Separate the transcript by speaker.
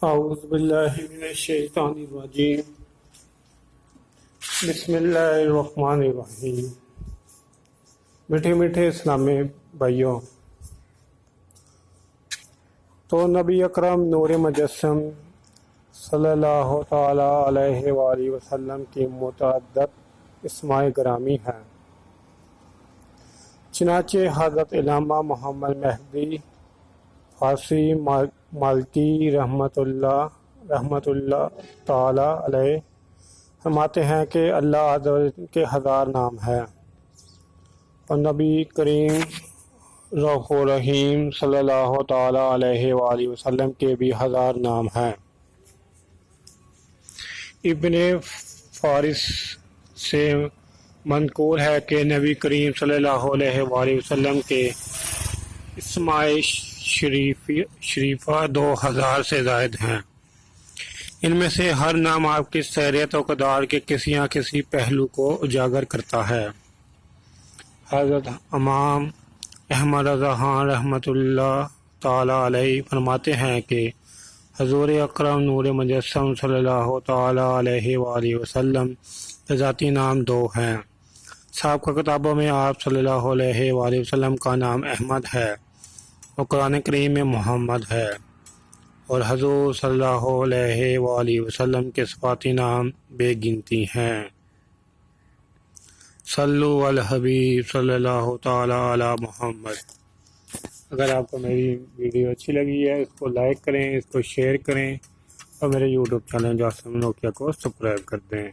Speaker 1: اعوذ باللہ من الشیطان الرجیم بسم اللہ الرحمن الرحیم۔ میٹھے میٹھے اسلامی بھائیوں، تو نبی اکرم نور مجسم صلی اللہ تعالیٰ علیہ وآلہ وسلم کی متعدد اسماء گرامی ہیں۔ چنانچہ حضرت علامہ محمد مہدی فارسی مالکی رحمۃ اللہ تعالیٰ علیہ فرماتے ہیں کہ اللہ عز و جل کے 1000 نام ہیں، اور نبی کریم رؤوف رحیم صلی اللہ تعالیٰ علیہ وآلہ وسلم کے بھی 1000 نام ہیں۔ ابن فارس سے منقول ہے کہ نبی کریم صلی اللہ علیہ وآلہ وسلم کے اسماء شریفہ 2000 سے زائد ہیں۔ ان میں سے ہر نام آپ کی سیرت و اقدار کے کسی نہ کسی پہلو کو اجاگر کرتا ہے۔ حضرت امام احمد رضا خان رحمۃ اللہ تعالیٰ علیہ فرماتے ہیں کہ حضور اکرم نور مجسم صلی اللہ تعالیٰ علیہ وآلہ وسلم کے ذاتی نام 2 ہیں۔ سابقہ کتابوں میں آپ صلی اللہ علیہ وآلہ وسلم کا نام احمد ہے اور قرآن کریم میں محمد ہے، اور حضور صلی اللہ علیہ وآلہ وسلم کے صفاتی نام بے گنتی ہیں۔ صلو علی الحبیب صلی اللہ تعالیٰ علی محمد۔ اگر آپ کو میری ویڈیو اچھی لگی ہے اس کو لائک کریں، اس کو شیئر کریں، اور میرے یوٹیوب چینل جاسم نوکیا کو سبسکرائب کر دیں۔